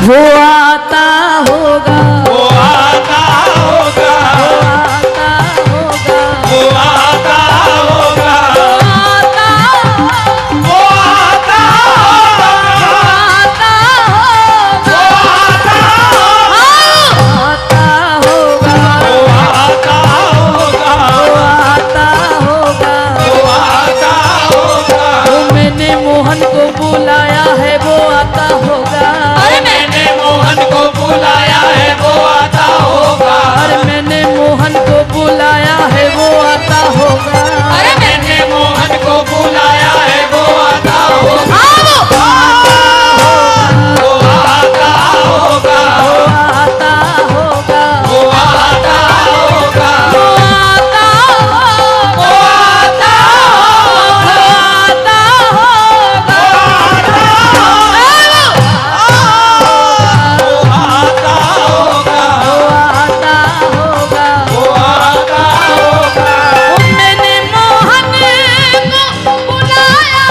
वो आता होगा, वो आता होगा, वो आता होगा, वो आता होगा, वो आता वो आता होगा, आता होगा, वो आता होगा, वो आता वो आता होगा, होगा। वो मैंने मोहन को बुलाया है, वो आता होगा। अरे मैंने मोहन को बुलाया है, वो आता होगा। अरे मैंने मोहन को बुलाया है, वो आता होगा। अरे मैंने मोहन को बुलाया है, वो आता होगा। वो आता होगा, वो आता होगा, वो आता होगा, वो आता होगा, वो आता होगा, वो आता होगा। वो आता होगा। मैंने मोहन को बुलाया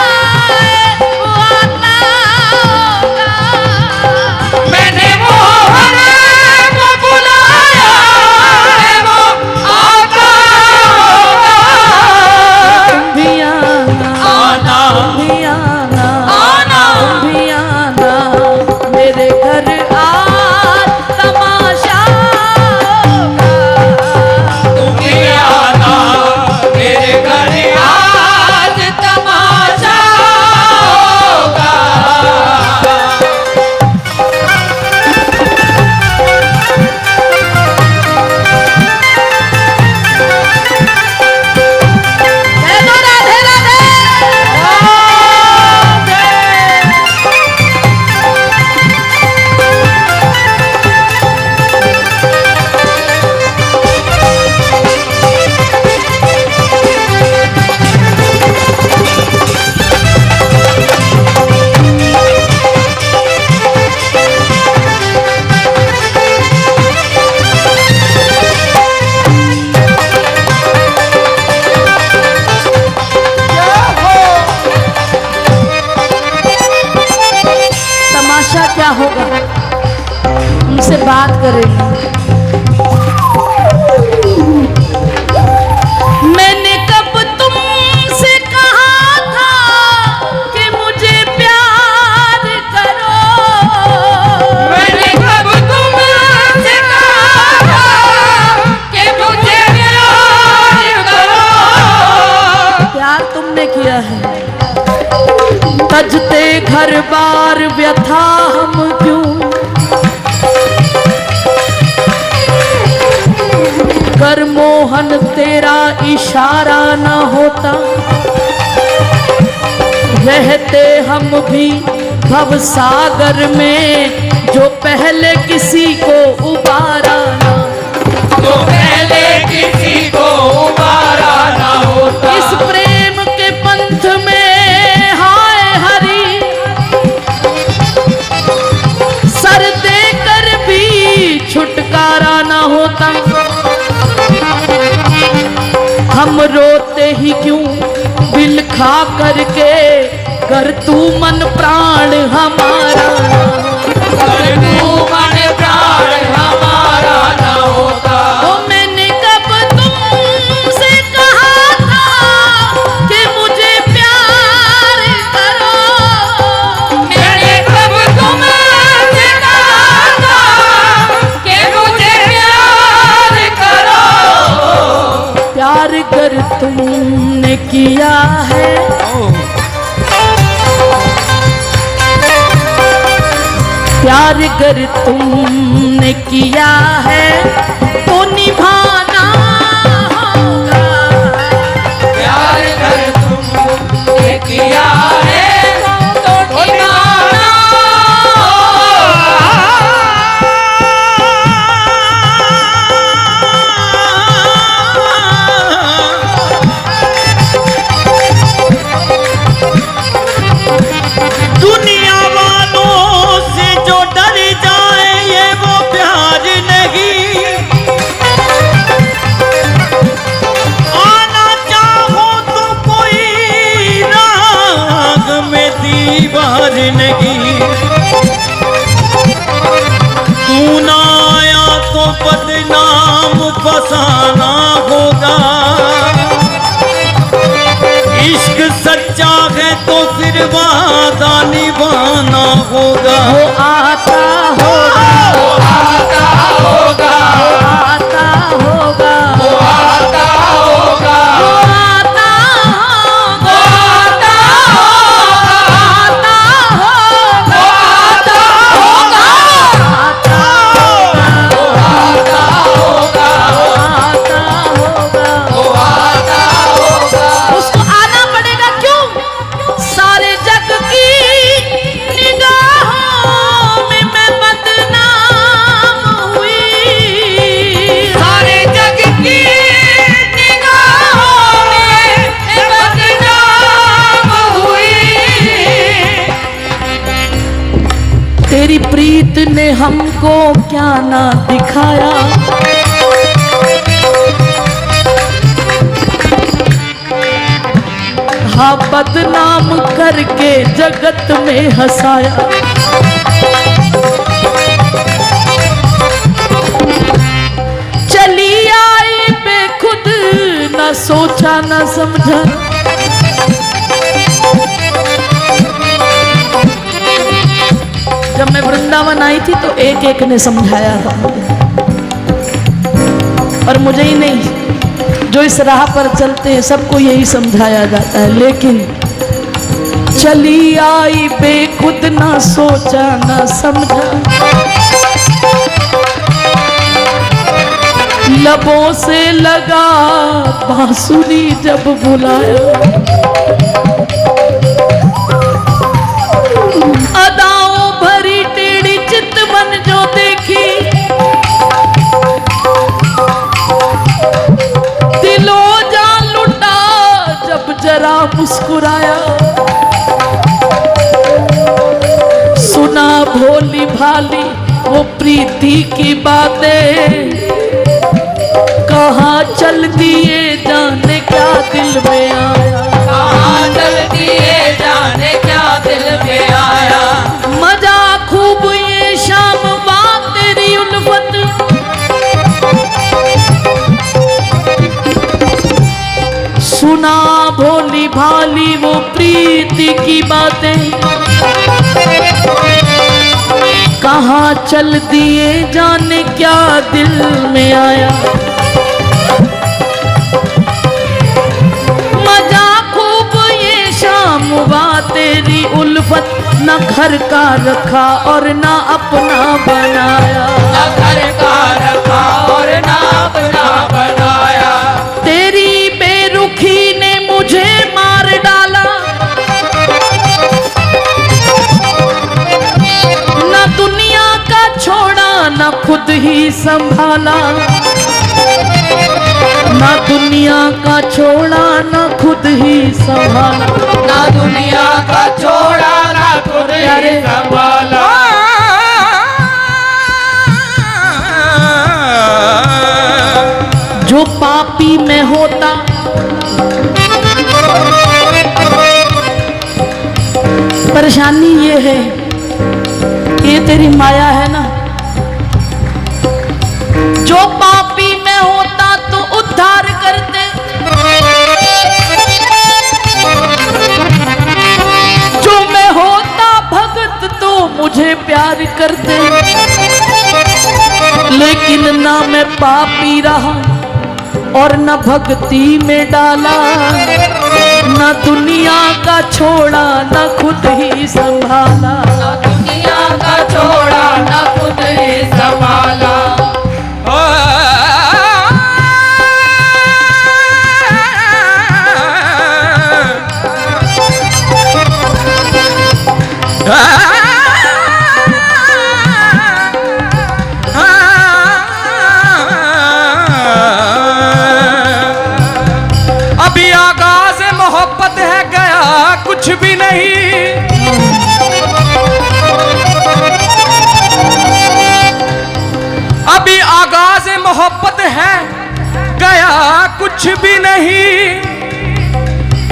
है, वो आता होगा। मैंने मोहन को बुलाया है, वो आता होगा। तुम भी आना, आना, तुम भी आना, आना, तुम भी आना मेरे घर आज तमाशा होगा। तुम भी आना मेरे घर आज तमाशा होगा। हेलो राधे राधे। तमाशा क्या होगा, उनसे बात करेंगे। मैंने कब तुमसे कहा था कि मुझे प्यार करो। मैंने कब तुमसे कहा था कि मुझे प्यार करो। प्यार तुमने किया है, तजते घर बार व्यथा हम क्यों। कर मोहन तेरा इशारा न होता, रहते हम भी भव सागर में, जो पहले किसी को उबारा न। तो पहले किसी को उबारा ना होता। इस प्रेम के पंथ में हाय हरी, सर देकर भी छुटकारा न होता। हम रोते ही क्यों दिल खा करके, कर तू मन प्राण हमारा न होता। अगर तू मन प्राण हमारा ना होता। ओ मैंने कब तुमसे कहा था कि मुझे प्यार करो। मैंने कब तुमसे कहा था कि मुझे प्यार करो। प्यार कर तुमने किया है, प्यार कर तुमने किया है, तो निभाना होगा। प्यार कर तुमने किया है तो निभाना दुनिया वालों से जो डर जाए ये वो प्यार नहीं। आना चाहो तो कोई राग में दीवार नहीं। तेरी प्रीत ने हमको क्या ना दिखाया, हाँ बदनाम करके जगत में हंसाया। चली आई बेखुद, ना सोचा ना समझा, जब मैं वृंदावन आई थी तो एक एक ने समझाया था, और मुझे ही नहीं, जो इस राह पर चलते हैं सबको यही समझाया जाता है। लेकिन चली आई बेखुद, ना सोचा ना समझा, लबों से लगा बांसुरी जब बुलाया, अदाओं भरी टेढ़ी चित बन जो देखी, दिलो जान लुटा जब जरा मुस्कुराया, सुना भोली भाली वो प्रीति की बातें, कहाँ चल दिए जाने क्या दिल में आया, कहाँ चल दिए जाने क्या दिल में आया। मजा खूब ये शाम बात तेरी उल्फत, सुना भोली भाली वो प्रीति की बातें, कहाँ चल दिए जाने क्या दिल में आया। मजा खूब ये शाम हुआ तेरी उल्फत, न घर का रखा और न अपना बनाया, न घर का रखा और न अपना बनाया। तेरी बेरुखी ने मुझे मार डाला, न दुनिया का छोड़ा न खुद ही संभाला, ना दुनिया का छोड़ा ना खुद ही संभाला, ना दुनिया का छोड़ा ना खुद ही संभाला। जो पापी में होता परेशानी ये है, ये तेरी माया है ना, जो पापी में होता तो उद्धार करते, जो मैं होता भगत तो मुझे प्यार करते, लेकिन ना मैं पापी रहा और न भक्ति में डाला, न दुनिया का छोड़ा न खुद ही संभाला, ना दुनिया का छोड़ा ना खुद ही संभाला। अभी आगाज़ मोहब्बत है, गया कुछ भी नहीं। अभी आगाज़ मोहब्बत है, गया कुछ भी नहीं।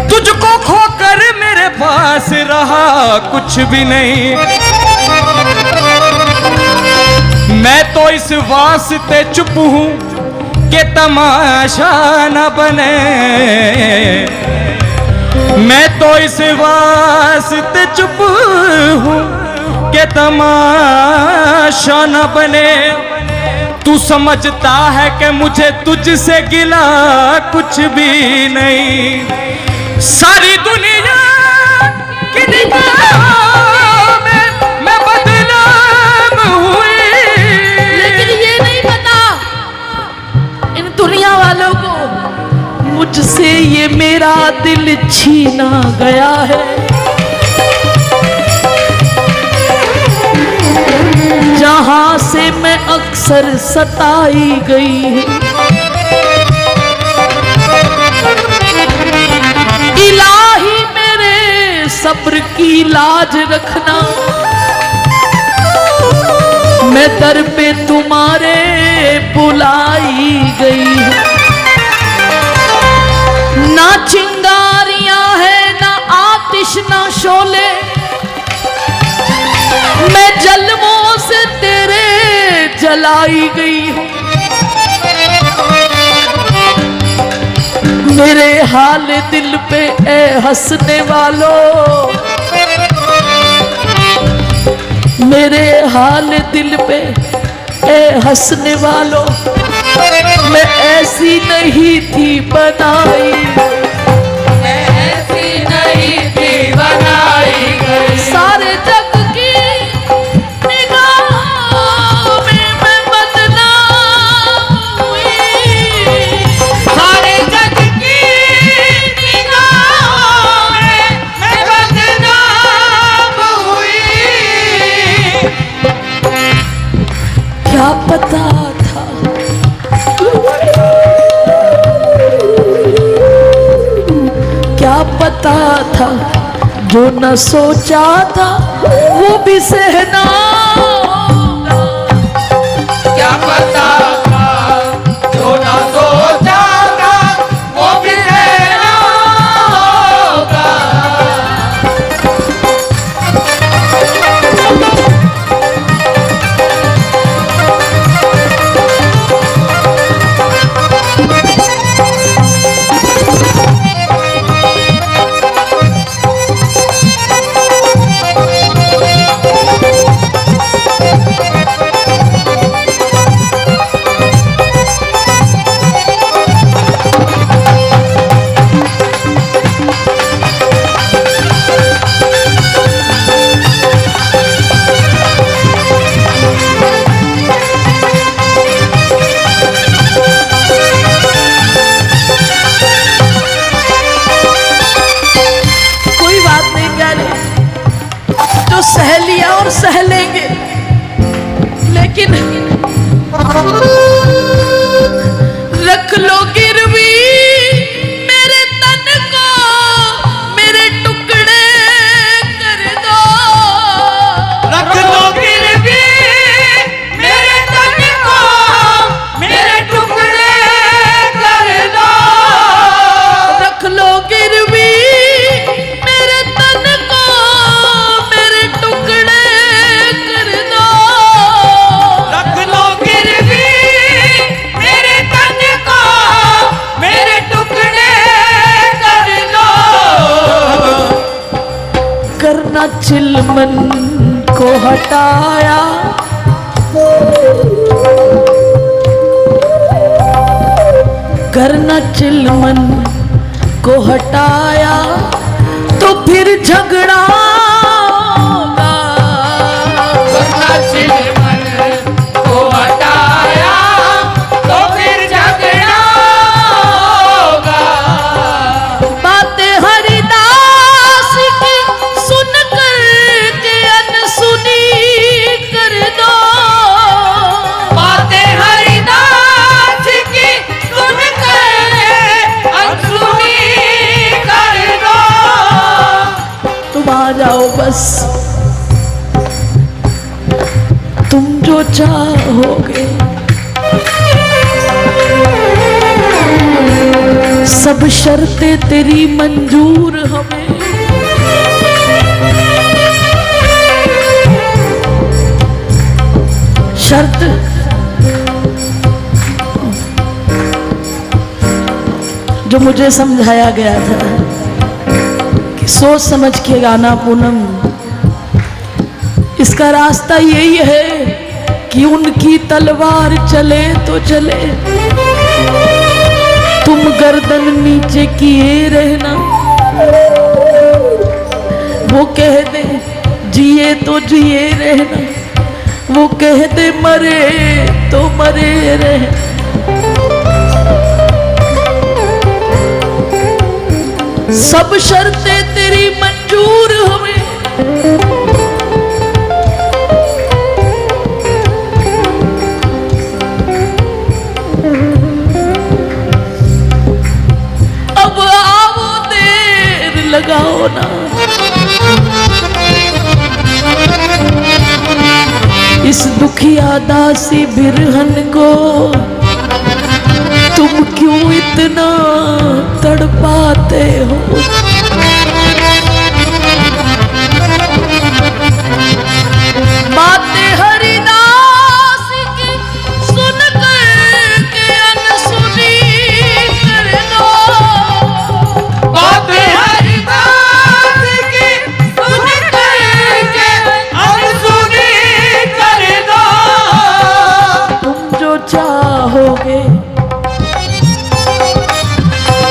तुझको खोकर मेरे पास रहा कुछ भी नहीं। मैं तो इस वास्ते चुप हूँ कि तमाशा न बने। मैं तो इस वास्ते चुप हूँ कि तमाशा न बने। तू समझता है कि मुझे तुझसे गिला कुछ भी नहीं। सारी दुनिया की निगाहों में मैं बदनाम हुई। लेकिन ये नहीं पता इन दुनिया वालों को मुझसे ये मेरा दिल छीना गया है। जहां से मैं अक्सर सताई गई है। इलाही मेरे सब्र की लाज रखना। मैं दर पे तुम्हारे बुलाई गई हूँ। ना चिंगारियां है ना आतिश ना शोले, मैं जन्मों से तेरे जलाई गई हूँ। मेरे हाल दिल पे ए हंसने वालों, मेरे हाल दिल पे ए हंसने वालों, मैं ऐसी नहीं थी बनाई, ऐसी नहीं थी बनाई गई। सारे जग की निगाहों में मैं बदनाम हुई, सारे जग की निगाहों में मैं बदनाम हुई। क्या पता था क्या पता था जो न सोचा था वो भी सहना होगा। क्या पता था जो ना सोचा था वो भी रहना होगा। सह लिया और सह लेंगे, लेकिन रख लो गिरवी मेरे तन को, मेरे टुकड़े कर दो। रख लो गिरवी मेरे तन को, मेरे टुकड़े कर दो। रख लो गिरवी मेरे तन को, मेरे टुकड़े कर दो। रख लो गिरवी मेरे तन को, मेरे टुकड़े कर दो। करना चिलमन को हटाया, करना चिलमन को हटाया तो फिर झगड़ा होगा। वरना चिलमन को हटाया तो फिर झगड़ा होगा। बातें हरिदास की सुन कर के अनसुनी कर दो। बातें हरिदास की सुन कर अनसुनी कर दो। तुम आ जाओ बस, तुम जो चाहोगे। सब शर्तें तेरी मंजूर हमें, शर्त जो मुझे समझाया गया था कि सोच समझ के गाना पूनम, इसका रास्ता यही है कि उनकी तलवार चले तो चले, तुम गर्दन नीचे किए रहना। वो कह दे जिए तो जिए रहना, वो कह दे मरे तो मरे रहना। सब शर्तें तेरी मंजूर हमें, अब आओ देर लगाओ ना। इस दुखिया दासी बिरहन को तुम क्यों इतना तड़पाते हो? बातें हरिदास की सुन कर के अनसुनी कर दो। बातें हरिदास की सुन कर के अनसुनी कर दो। तुम जो चाहोगे,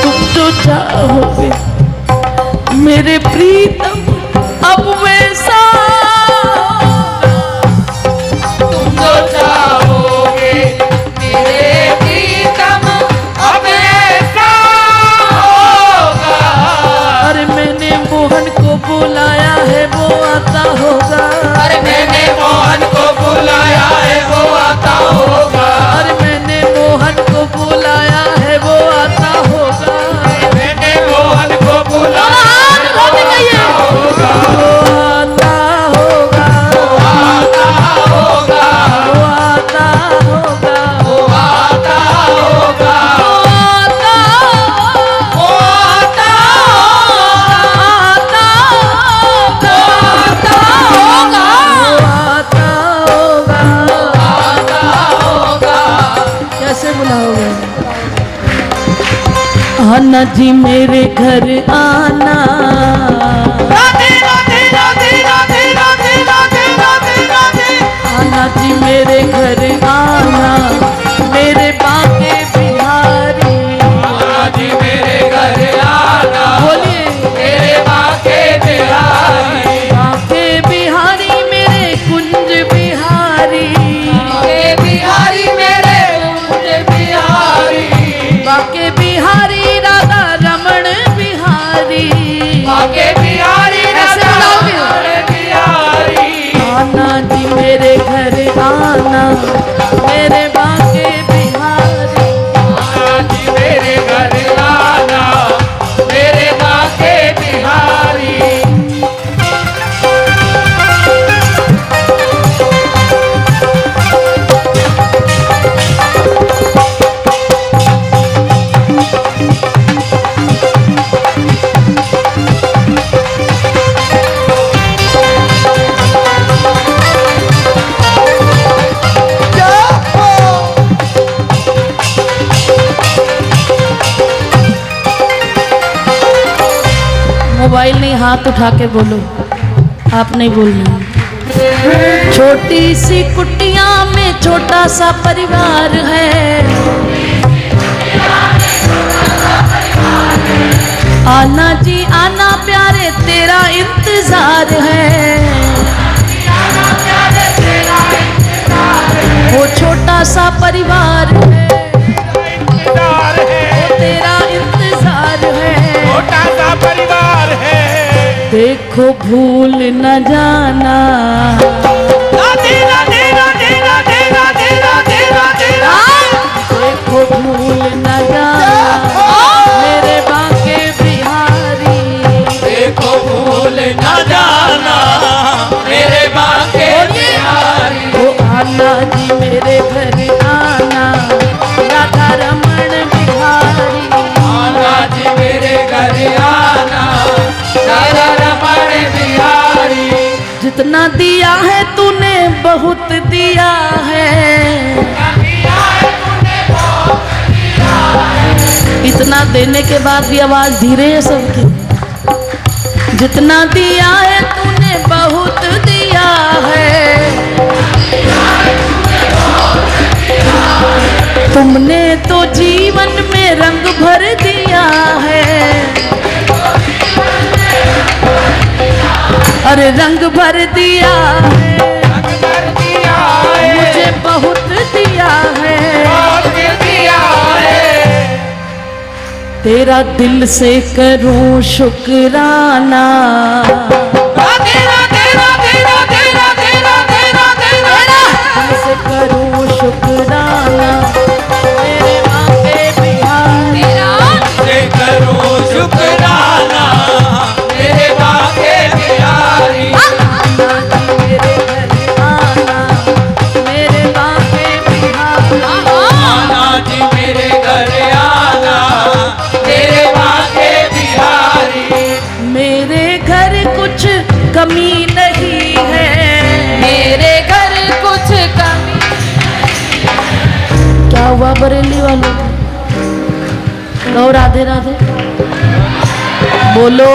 तुम जो चाहोगे मेरे प्रीतम अब वैसा तुम जो चाहोगे मेरे प्रीतम अब ऐसा होगा। अरे मैंने मोहन को बुलाया है वो आता होगा। अरे मैंने मोहन को बुलाया है वो आता होगा। अरे मैंने मोहन को बुलाया है वो आता होगा। मैंने मोहन को बुलाया वो आता होगा, आता होगा, वो आता होगा, वो आता होगा, वो आता कैसे बुलाओगे? आना जी मेरे घर आना, राधे राधे राधे राधे राधे राधे राधे राधे। आना जी मेरे घर आना, मेरे बाके बिहारी। आज मेरे घर आना, बोलिए मेरे बाके बिहारी। बाके बिहारी मेरे कुंज बिहारी। बाके बिहारी मेरे कुंज बिहारी। बाके बिहारी राधा रमण बिहारी। बाके बिहारी ऐसे राधा बुलाओगे? रमण बिहारी। आना जी मेरे घर आना, मेरे बाके बिहारी। आज मेरे घर आना, मेरे बाके बिहारी। मोबाइल नहीं, हाथ उठा के बोलो, आप नहीं बोलना। छोटी सी कुटिया में छोटा सा परिवार है। आना जी आना प्यारे तेरा इंतजार है। वो छोटा सा परिवार है, इंतजार है, वो तेरा इंतजार है। छोटा सा परिवार है। देखो भूल न जाना, राधे राधे राधे राधे राधे राधे राधे राधे। देखो भूल न जाना मेरे बाके बिहारी। देखो भूल न जाना मेरे बाके बिहारी। वो आना जी मेरे घर आना, राधा रमण बिहारी। आना जी मेरे घर आना, राधा रमण बिहारी। जितना दिया है तूने बहुत दिया है। इतना देने के बाद भी आवाज धीरे है सबकी। जितना दिया है तूने बहुत दिया है। तुमने तो जीवन में रंग भर दिया है। अरे रंग भर दिया है, रंग भर दिया है, मुझे बहुत दिया है। बहुत दिया है। तेरा दिल से करूं शुक्राना। राधे राधे राधे राधे राधे राधे राधे राधे। दिल से करूं शुक्राना मेरे बाके बिहारी। से करो शुक्राना मेरे बाके बिहारी। आना जी मेरे घर आना, बरेली वालों लो राधे राधे बोलो।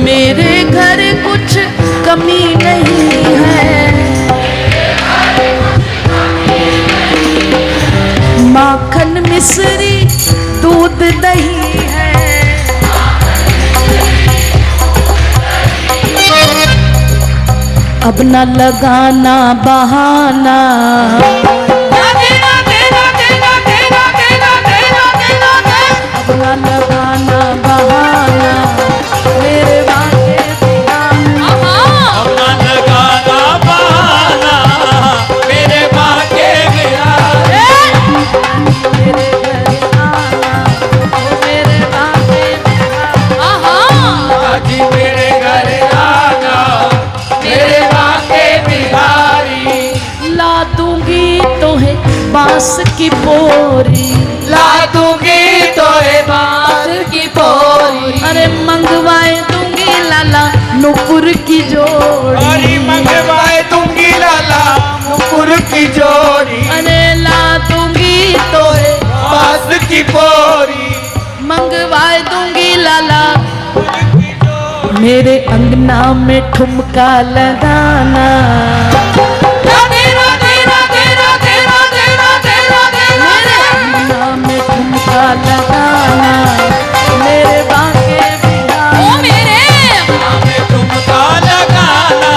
मेरे घर कुछ कमी नहीं है, माखन मिश्री दूध दही है, अब न लगाना बहाना, अब न लगाना बहाना, मेरे वाके बिहाना, अब ना लगाना बहाना, मेरे माँ के बिहारी। मेरे घर आना, ओ मेरे वाके बिहाना, जी मेरे घर आना, मेरे माँ के बिहारी। ला दूंगी तोहे बांस की बोरी, ला दूंगी तो बात की पोरी, अरे मंगवाए दूंगी लाला नुपुर की जोड़ी, अरे मंगवाए दूंगी लाला नुपुर की जोड़ी, अरे ला दूंगी तोहे बास की पोरी, मंगवाए दूंगी लाला, मेरे अंगना में ठुमका लगाना, मेरे अंगना में ठुमका लगाना, मेरे बाके बिहाना, में तुमका लगाना,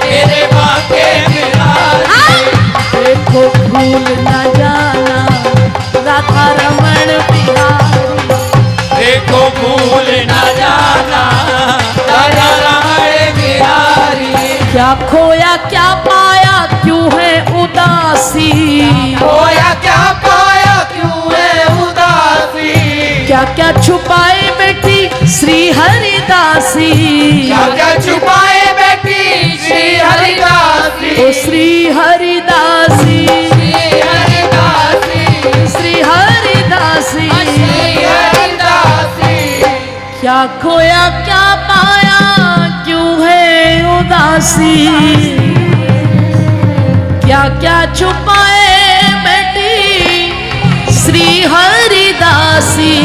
मेरे माँ के बिहारी। देखो भूल न जाना राधा रमण बिहारी, देखो भूल न जाना, राधा रमण बिहारी। क्या खोया क्या पाया क्यों है उदासी, खोया क्या पाया क्यों है उदासी, क्या क्या छुपाए बेटी श्री हरिदासी, क्या क्या छुपाए बेटी श्री हरिदासी, ओ श्री हरिदासी, श्री हरिदासी, श्री हरिदासी, श्री हरिदासी। क्या खोया क्या पाया क्यों है उदासी, क्या क्या छुपाए बेटी श्री हरिदासी,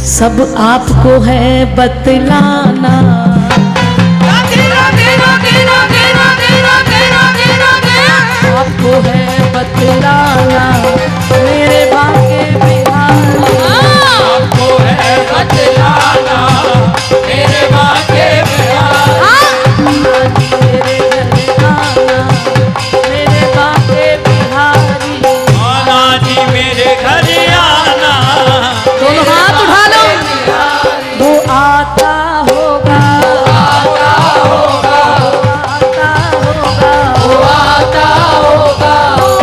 सब आपको है बतलाना, आपको है बतलाना, मेरे बाके बिहाना, आपको है बतलाना, मेरे माँ के बिहारी। मेरे घर आना, मेरे बाके बिहारी, आना जी मेरे घर आना, दोनों हाथ उठा लो, वो आता होगा, आता होगा, आता होगा, वो आता होगा, आता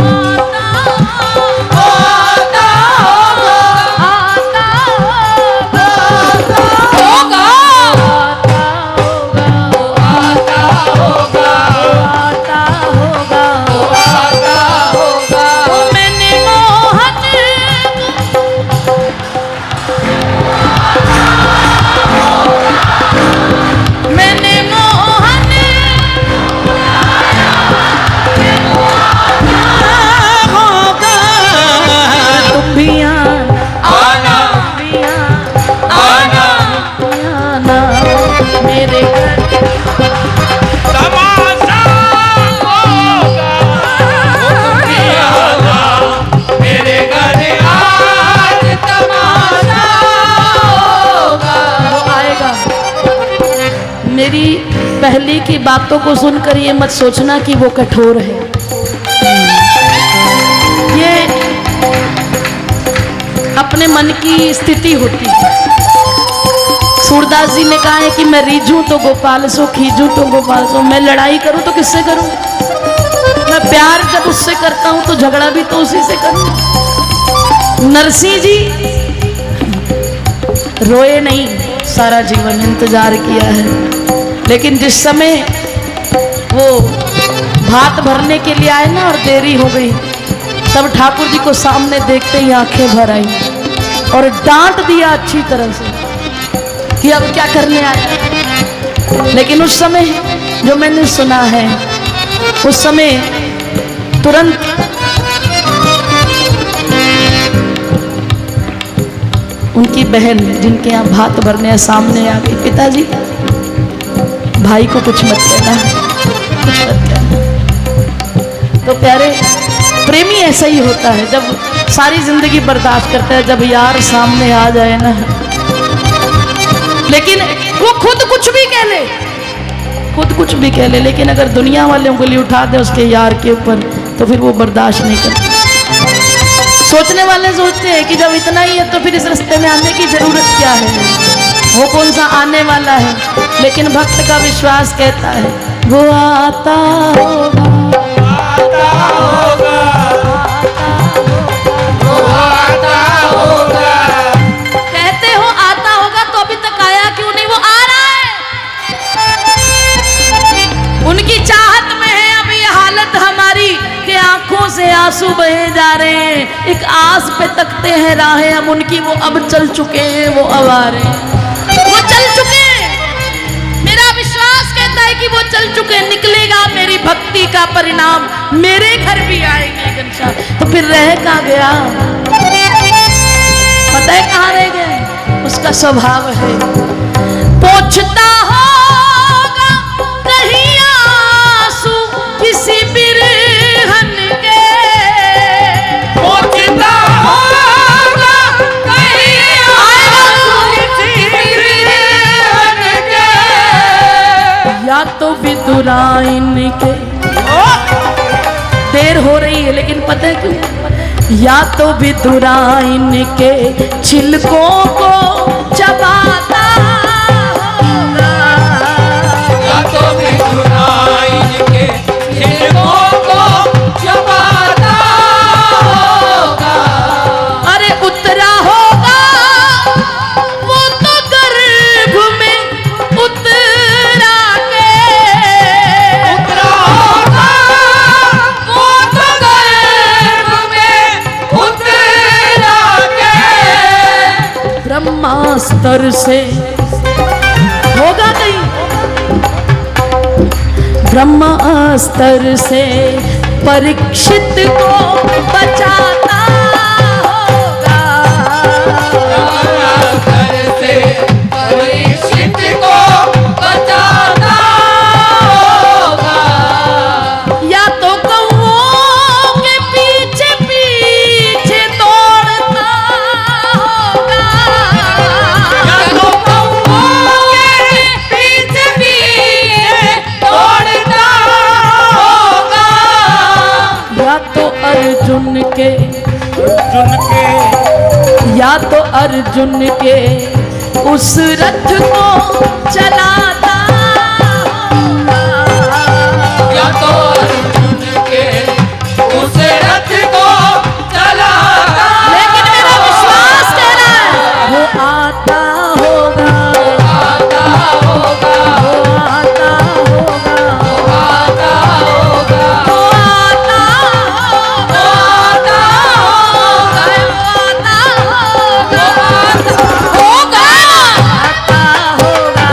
आता होगा, आता होगा, आता होगा, आता होगा, आता होगा, आता होगा। मैंने मोहन मैंने मोहन होगा। तुम भी आना, तुम भी आना, आना मेरे घर, तमाशा होगा, तुम भी आना, मेरे घर आज तमाशा होगा। वो आएगा। मेरी पहले की बातों को सुनकर ये मत सोचना कि वो कठोर है, ये अपने मन की स्थिति होती है। सूरदास जी ने कहा है कि मैं रीझूं तो गोपाल सो, खींचूं तो गोपाल सो, मैं लड़ाई करूं तो किससे करूं, मैं प्यार जब उससे करता हूं तो झगड़ा भी तो उसी से करूं। नरसिंह जी रोए नहीं, सारा जीवन इंतजार किया है, लेकिन जिस समय वो भात भरने के लिए आए ना और देरी हो गई, तब ठाकुर जी को सामने देखते ही आंखें भर आई और डांट दिया अच्छी तरह से कि अब क्या करने आया। लेकिन उस समय जो मैंने सुना है, उस समय तुरंत उनकी बहन जिनके यहाँ भात भरने सामने आ गई, पिताजी भाई को कुछ मत कहना, कुछ मत कहना। तो प्यारे प्रेमी ऐसा ही होता है, जब सारी जिंदगी बर्दाश्त करता है, जब यार सामने आ जाए ना, लेकिन वो खुद कुछ भी कह ले, खुद कुछ भी कह ले, लेकिन अगर दुनिया वाले उंगली उठा दे उसके यार के ऊपर तो फिर वो बर्दाश्त नहीं करते। सोचने वाले सोचते हैं कि जब इतना ही है तो फिर इस रास्ते में आने की जरूरत क्या है, वो कौन सा आने वाला है। लेकिन भक्त का विश्वास कहता है वो आता होगा, आता होगा, वो आता होगा। कहते हो आता होगा तो अभी तक आया क्यों नहीं? वो आ रहा है, उनकी चाहत में है। अब ये हालत हमारी कि आंखों से आंसू बहे जा रहे हैं, एक आस पे तकते हैं राहें हम उनकी, वो अब चल चुके हैं, वो अब आ रहे हैं, वो चल चुके हैं। मेरा विश्वास कहता है कि वो चल चुके हैं, निकलेगा मेरी भक्ति का परिणाम, मेरे घर भी आएंगे घनश्याम। तो फिर रह कहाँ गया? पता है कहाँ रह गए? उसका स्वभाव है पोंछता होगा कहीं आंसू किसी बिरहन के, पहुंचता होगा कहीं आंसू किसी बिरहन के। या तो विदुराइन के, देर हो रही है लेकिन पता है क्यों? या तो विदुराइन के छिलकों को चबाता होगा, या तो विदुराइन के छिलकों को चबाता होगा। अरे उतरा होगा वो तो गर्भ में उतरा के, उतरा होगा वो तो गर्भ में उतरा के। ब्रह्मास्त्र से होगा कहीं, ब्रह्मास्त्र से परीक्षित को बचाता होगा, ब्रह्मास्त्र से परीक्षित को बचाता होगा। या तो कौओं के पीछे पीछे दौड़ता होगा, या तो कौओं के पीछे पीछे दौड़ता होगा। या तो अर्जुन के, या तो अर्जुन के उस रथ को चलाता होगा, या तो अर्जुन के उस रथ को चलाता। लेकिन मेरा विश्वास कह रहा है वो आता होगा, आता होगा, वो आता होगा, आता होगा, वो आता होगा, आता होगा, आता होगा।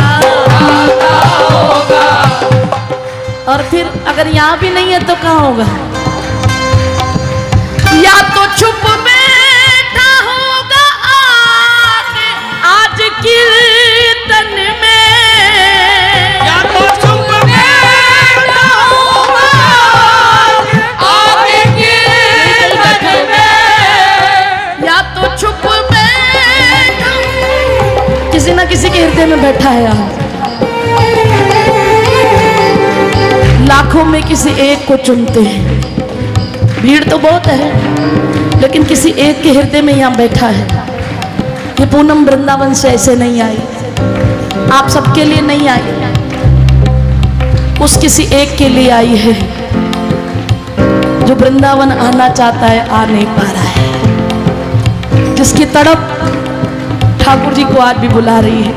आता होगा। और फिर अगर यहाँ भी नहीं है तो कहाँ होगा? या तो छुप बैठा होगा आके आज कीर्तन में, या तो चुप बैठा होगा आगे कीर्तन में। या तो छुप बैठा, किसी ना किसी के हृदय में बैठा है यहाँ, लाखों में किसी एक को चुनते हैं, भीड़ तो बहुत है लेकिन किसी एक के हृदय में यहाँ बैठा है। ये पूनम वृंदावन से ऐसे नहीं आई, आप सबके लिए नहीं आई, उस किसी एक के लिए आई है जो वृंदावन आना चाहता है, आ नहीं पा रहा है, जिसकी तड़प ठाकुर जी को आज भी बुला रही है,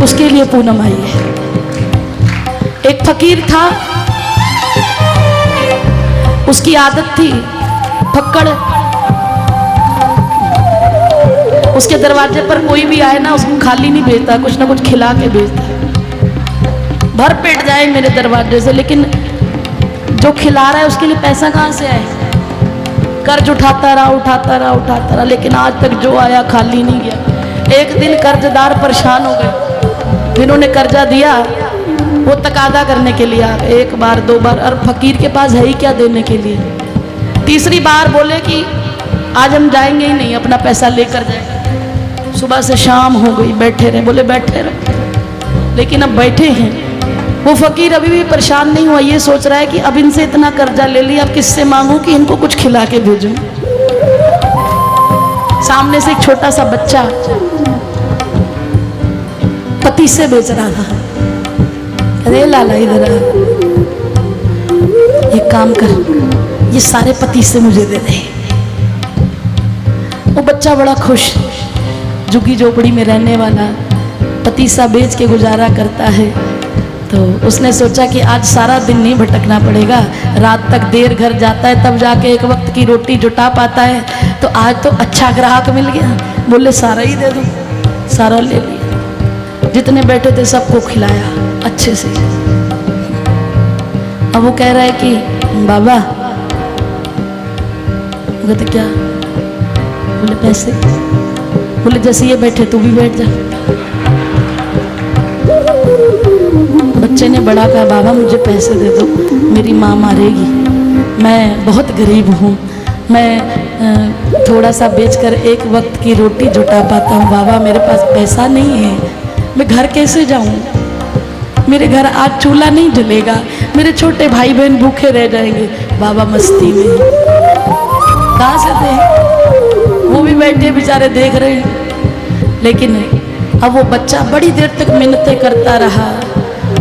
उसके लिए पूनम आई है। एक फकीर था, उसकी आदत थी फक्कड़, उसके दरवाजे पर कोई भी आए ना उसको खाली नहीं भेजता, कुछ ना कुछ खिला के भेजता, भर पेट जाए मेरे दरवाजे से। लेकिन जो खिला रहा है उसके लिए पैसा कहाँ से आए? कर्ज उठाता रहा, लेकिन आज तक जो आया खाली नहीं गया। एक दिन कर्जदार परेशान हो गए, जिन्होंने कर्जा दिया वो तकादा करने के लिए आ गए, 1 बार 2 बार, और फकीर के पास है ही क्या देने के लिए। तीसरी बार बोले कि आज हम जाएंगे ही नहीं, अपना पैसा लेकर जाएंगे। सुबह से शाम हो गई, बैठे रहे, बोले बैठे रहे, लेकिन अब बैठे हैं। वो फकीर अभी भी परेशान नहीं हुआ, ये सोच रहा है कि अब इनसे इतना कर्जा ले लिया, अब किससे मांगू कि इनको कुछ खिला के भेजूं। सामने से एक छोटा सा बच्चा पतीसे बेच रहा था। अरे लाला इधर आ, एक काम कर, ये सारे पतीसे मुझे दे दे। वो बच्चा बड़ा खुश, झुग्गी झोपड़ी में रहने वाला, पतीसा बेच के गुजारा करता है। तो उसने सोचा कि आज सारा दिन नहीं भटकना पड़ेगा, रात तक देर घर जाता है तब जाके एक वक्त की रोटी जुटा पाता है, तो आज तो अच्छा ग्राहक मिल गया। बोले सारा ही दे दो, सारा ले लिया। जितने बैठे थे सबको खिलाया अच्छे से। अब वो कह रहा है कि बाबा, कहते क्या? बोले पैसे। बोले जैसे ये बैठे तू भी बैठ जा। बच्चे ने बड़ा कहा, बाबा मुझे पैसे दे दो, मेरी माँ मारेगी, मैं बहुत गरीब हूँ, मैं थोड़ा सा बेचकर एक वक्त की रोटी जुटा पाता हूँ। बाबा मेरे पास पैसा नहीं है, मैं घर कैसे जाऊँ? मेरे घर आज चूल्हा नहीं जलेगा, मेरे छोटे भाई बहन भूखे रह जाएंगे। बाबा मस्ती में, कहाँ से दे? वो भी बैठे बेचारे देख रहे हैं। लेकिन अब वो बच्चा बड़ी देर तक मिन्नतें करता रहा,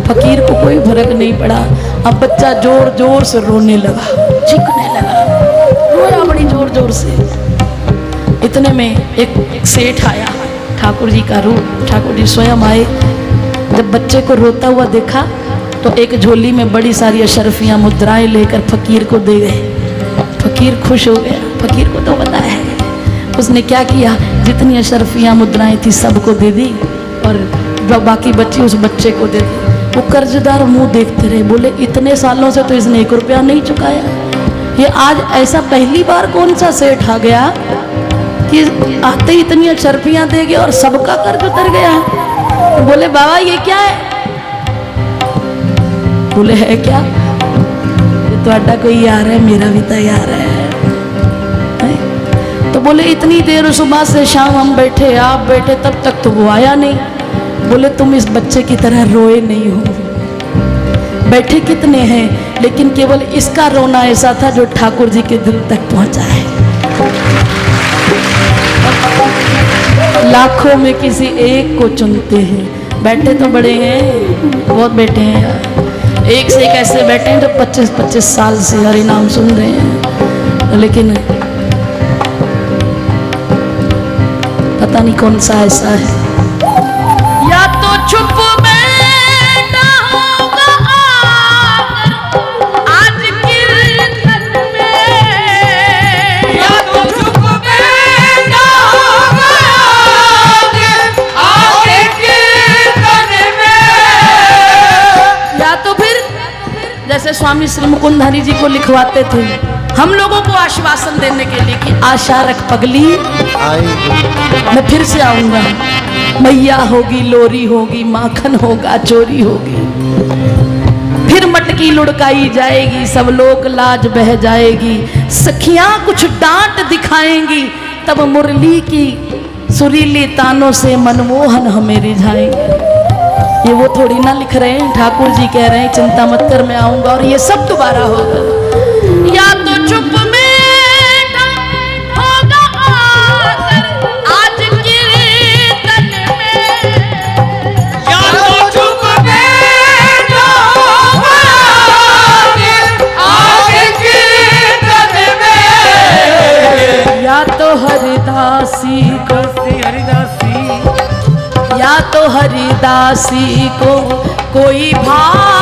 फकीर को कोई फर्क नहीं पड़ा। अब बच्चा जोर जोर से रोने लगा, चीखने लगा, रोया बड़ी जोर जोर से। इतने में एक सेठ आया, ठाकुर जी का रूप, ठाकुर जी स्वयं आए। जब बच्चे को रोता हुआ देखा तो एक झोली में बड़ी सारी अशरफियाँ मुद्राएं लेकर फकीर को दे गए। फकीर खुश हो गया, फकीर को तो पता है। उसने क्या किया, जितनी अशरफियाँ मुद्राएं थी सबको दे दी और जो बाकी बच्ची उस बच्चे को दे दी। वो कर्जदार मुंह देखते रहे, बोले इतने सालों से तो इसने 1 रुपया नहीं चुकाया, ये आज ऐसा पहली बार कौन सा सेठ आ गया कि आते ही इतनी अशरफियाँ दे गया और सबका कर्ज उतर गया। बोले बाबा ये क्या है? बोले है क्या? ये तो कोई यार है, मेरा भी तैयार है। तो बोले इतनी देर सुबह से शाम हम बैठे, आप बैठे, तब तक तो वो आया नहीं। बोले तुम इस बच्चे की तरह रोए नहीं हो, बैठे कितने हैं, लेकिन केवल इसका रोना ऐसा था जो ठाकुर जी के दिल तक पहुंचा है। लाखों में किसी एक को चुनते हैं। बैठे तो बड़े हैं, बहुत बैठे हैं यार, एक से एक ऐसे बैठे हैं जो 25-25 साल से हरि नाम सुन रहे हैं, लेकिन पता नहीं कौन सा ऐसा है। या तो चुप बैठा होगा आज कीर्तन में, या तो चुप बैठा होगा आज कीर्तन में, या तो फिर जैसे स्वामी श्री मुकुंदहरि जी को लिखवाते थे हम लोगों को आश्वासन देने के लिए कि आशा रख पगली मैं फिर से आऊंगा, मैया होगी, लोरी होगी, माखन होगा, चोरी होगी, फिर मटकी लुढ़काई जाएगी, सब लोग लाज बह जाएगी, सखियां कुछ डांट दिखाएंगी, तब मुरली की सुरीली तानों से मनमोहन हमें रिझाएंगे। ये वो थोड़ी ना लिख रहे हैं, ठाकुर जी कह रहे हैं चिंता मत कर मैं आऊंगा और ये सब दोबारा होगा। या तो चुप बैठा होगा आज कीर्तन में, या तो चुप बैठा होगा आज कीर्तन में, या तो हरिदासी को, या तो हरिदासी को कोई भाव